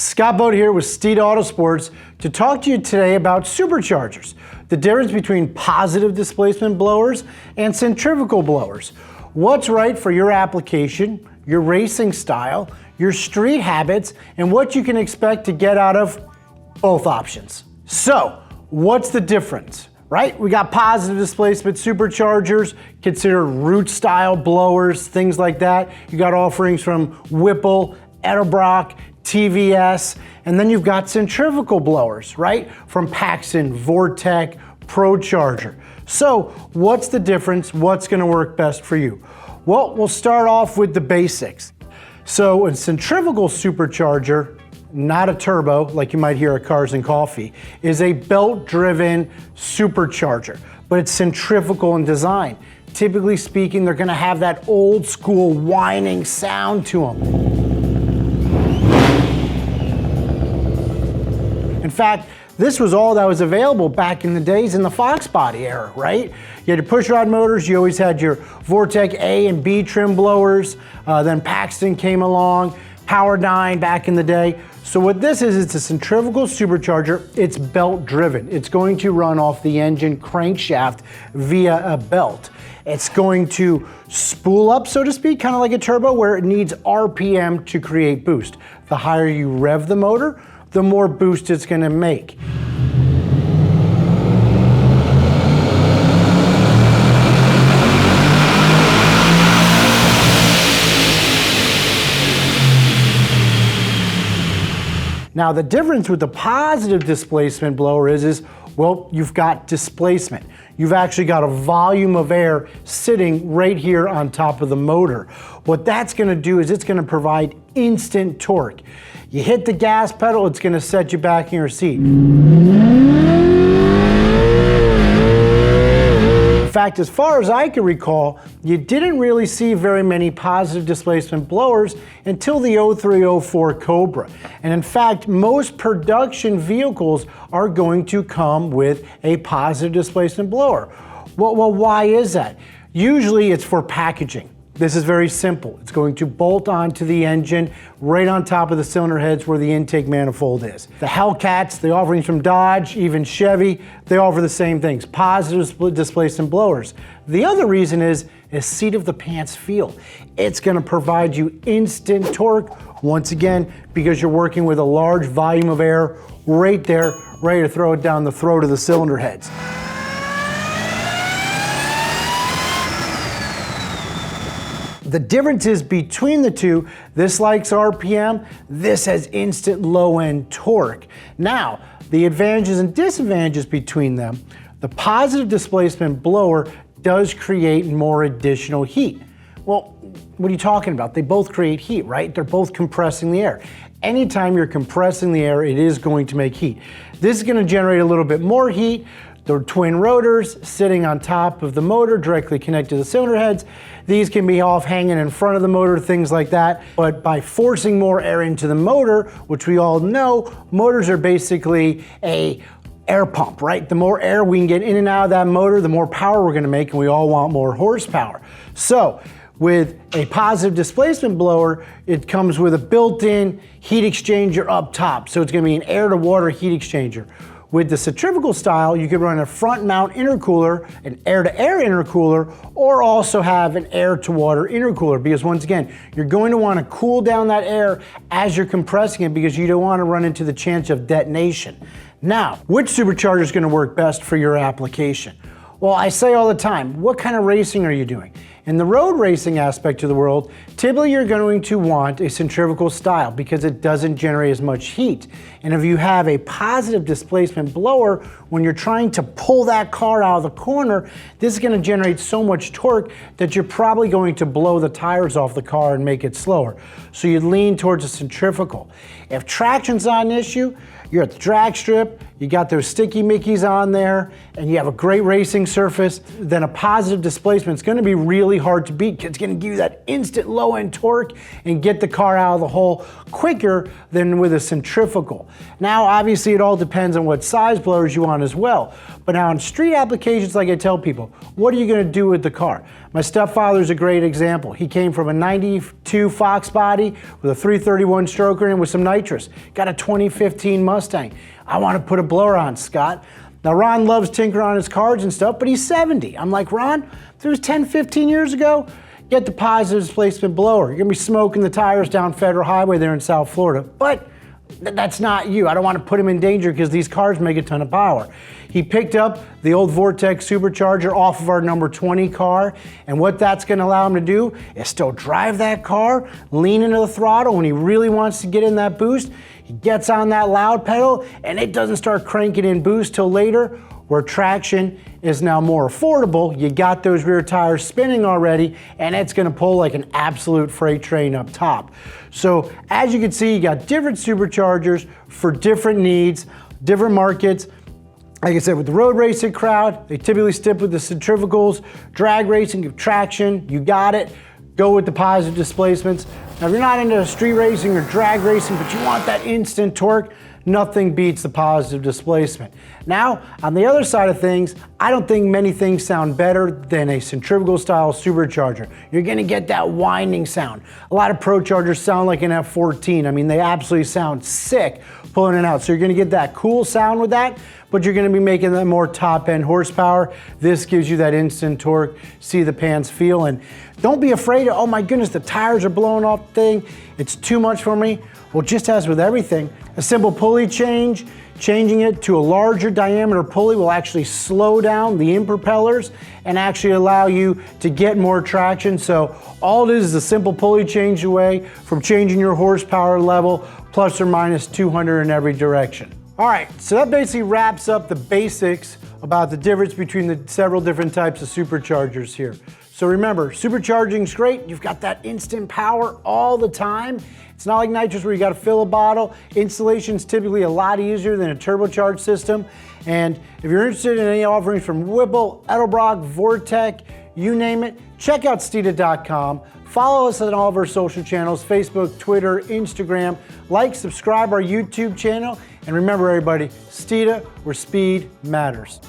Scott Boat here with Steeda Autosports to talk to you today about superchargers, the difference between positive displacement blowers and centrifugal blowers. What's right for your application, your racing style, your street habits, and what you can expect to get out of both options. So, what's the difference? Right? We got positive displacement superchargers, considered root style blowers, things like that. You got offerings from Whipple, Edelbrock, TVS, and then you've got centrifugal blowers, right? From Paxton, Vortec, Procharger. So what's the difference? What's gonna work best for you? Well, we'll start off with the basics. So a centrifugal supercharger, not a turbo like you might hear at Cars and Coffee, is a belt-driven supercharger, but it's centrifugal in design. Typically speaking, they're gonna have that old school whining sound to them. In fact, this was all that was available back in the days in the Fox body era, right? You had your pushrod motors, you always had your Vortec A and B trim blowers, then Paxton came along, Powerdyne back in the day. So what this is, it's a centrifugal supercharger, it's belt driven. It's going to run off the engine crankshaft via a belt. It's going to spool up, so to speak, kind of like a turbo where it needs RPM to create boost. The higher you rev the motor, the more boost it's gonna make. Now the difference with the positive displacement blower is well, you've got displacement. You've actually got a volume of air sitting right here on top of the motor. What that's gonna do is it's gonna provide instant torque. You hit the gas pedal, it's gonna set you back in your seat. In fact, as far as I can recall, you didn't really see very many positive displacement blowers until the 03-04 Cobra. And in fact, most production vehicles are going to come with a positive displacement blower. Well, why is that? Usually it's for packaging. This is very simple. It's going to bolt onto the engine right on top of the cylinder heads where the intake manifold is. The Hellcats, the offerings from Dodge, even Chevy, they offer the same things, positive displacement blowers. The other reason is a seat of the pants feel. It's gonna provide you instant torque, once again, because you're working with a large volume of air right there, ready to throw it down the throat of the cylinder heads. The difference is between the two, this likes RPM, this has instant low-end torque. Now, the advantages and disadvantages between them, the positive displacement blower does create more additional heat. Well, what are you talking about? They both create heat, right? They're both compressing the air. Anytime you're compressing the air, it is going to make heat. This is gonna generate a little bit more heat. The twin rotors sitting on top of the motor directly connected to the cylinder heads. These can be off hanging in front of the motor, things like that. But by forcing more air into the motor, which we all know, motors are basically a air pump, right? The more air we can get in and out of that motor, the more power we're gonna make, and we all want more horsepower. So with a positive displacement blower, it comes with a built-in heat exchanger up top. So it's gonna be an air-to-water heat exchanger. With the centrifugal style, you can run a front mount intercooler, an air-to-air intercooler, or also have an air-to-water intercooler, because once again, you're going to want to cool down that air as you're compressing it because you don't want to run into the chance of detonation. Now, which supercharger is going to work best for your application? Well, I say all the time, what kind of racing are you doing? In the road racing aspect of the world, typically you're going to want a centrifugal style because it doesn't generate as much heat. And if you have a positive displacement blower, when you're trying to pull that car out of the corner, this is going to generate so much torque that you're probably going to blow the tires off the car and make it slower. So you lean towards a centrifugal. If traction's not an issue, you're at the drag strip, you got those sticky Mickeys on there, and you have a great racing surface, then a positive displacement is going to be really really hard to beat. It's gonna give you that instant low end torque and get the car out of the hole quicker than with a centrifugal. Now, obviously it all depends on what size blowers you want as well. But now in street applications, like I tell people, what are you gonna do with the car? My stepfather's a great example. He came from a 92 Fox body with a 331 stroker and with some nitrous. Got a 2015 Mustang. I wanna put a blower on, Scott. Now Ron loves tinkering on his cars and stuff, but he's 70. I'm like, Ron, if it was 10, 15 years ago, get the positive displacement blower. You're gonna be smoking the tires down Federal Highway there in South Florida. But that's not you. I don't want to put him in danger because these cars make a ton of power. He picked up the old Vortex Supercharger off of our number 20 car, and what that's going to allow him to do is still drive that car, lean into the throttle when he really wants to get in that boost. He gets on that loud pedal and it doesn't start cranking in boost till later, where traction is now more affordable. You got those rear tires spinning already, and it's gonna pull like an absolute freight train up top. So as you can see, you got different superchargers for different needs, different markets. Like I said, with the road racing crowd, they typically stick with the centrifugals. Drag racing, give traction, you got it. Go with the positive displacements. Now, if you're not into street racing or drag racing, but you want that instant torque, nothing beats the positive displacement. Now, on the other side of things, I don't think many things sound better than a centrifugal style supercharger. You're gonna get that winding sound. A lot of Pro Chargers sound like an F14. I mean, they absolutely sound sick pulling it out. So you're gonna get that cool sound with that, but you're gonna be making that more top end horsepower. This gives you that instant torque, see the pants feel, and don't be afraid of, oh my goodness, the tires are blowing off the thing. It's too much for me. Well, just as with everything, a simple pulley change, changing it to a larger diameter pulley will actually slow down the impropellers and actually allow you to get more traction. So all it is a simple pulley change away from changing your horsepower level plus or minus 200 in every direction. All right, so that basically wraps up the basics about the difference between the several different types of superchargers here. So remember, supercharging's great. You've got that instant power all the time. It's not like nitrous where you gotta fill a bottle. Installation's typically a lot easier than a turbocharged system. And if you're interested in any offerings from Whipple, Edelbrock, Vortec, you name it, check out Steeda.com. Follow us on all of our social channels, Facebook, Twitter, Instagram. Like, subscribe our YouTube channel. And remember everybody, Steeda, where speed matters.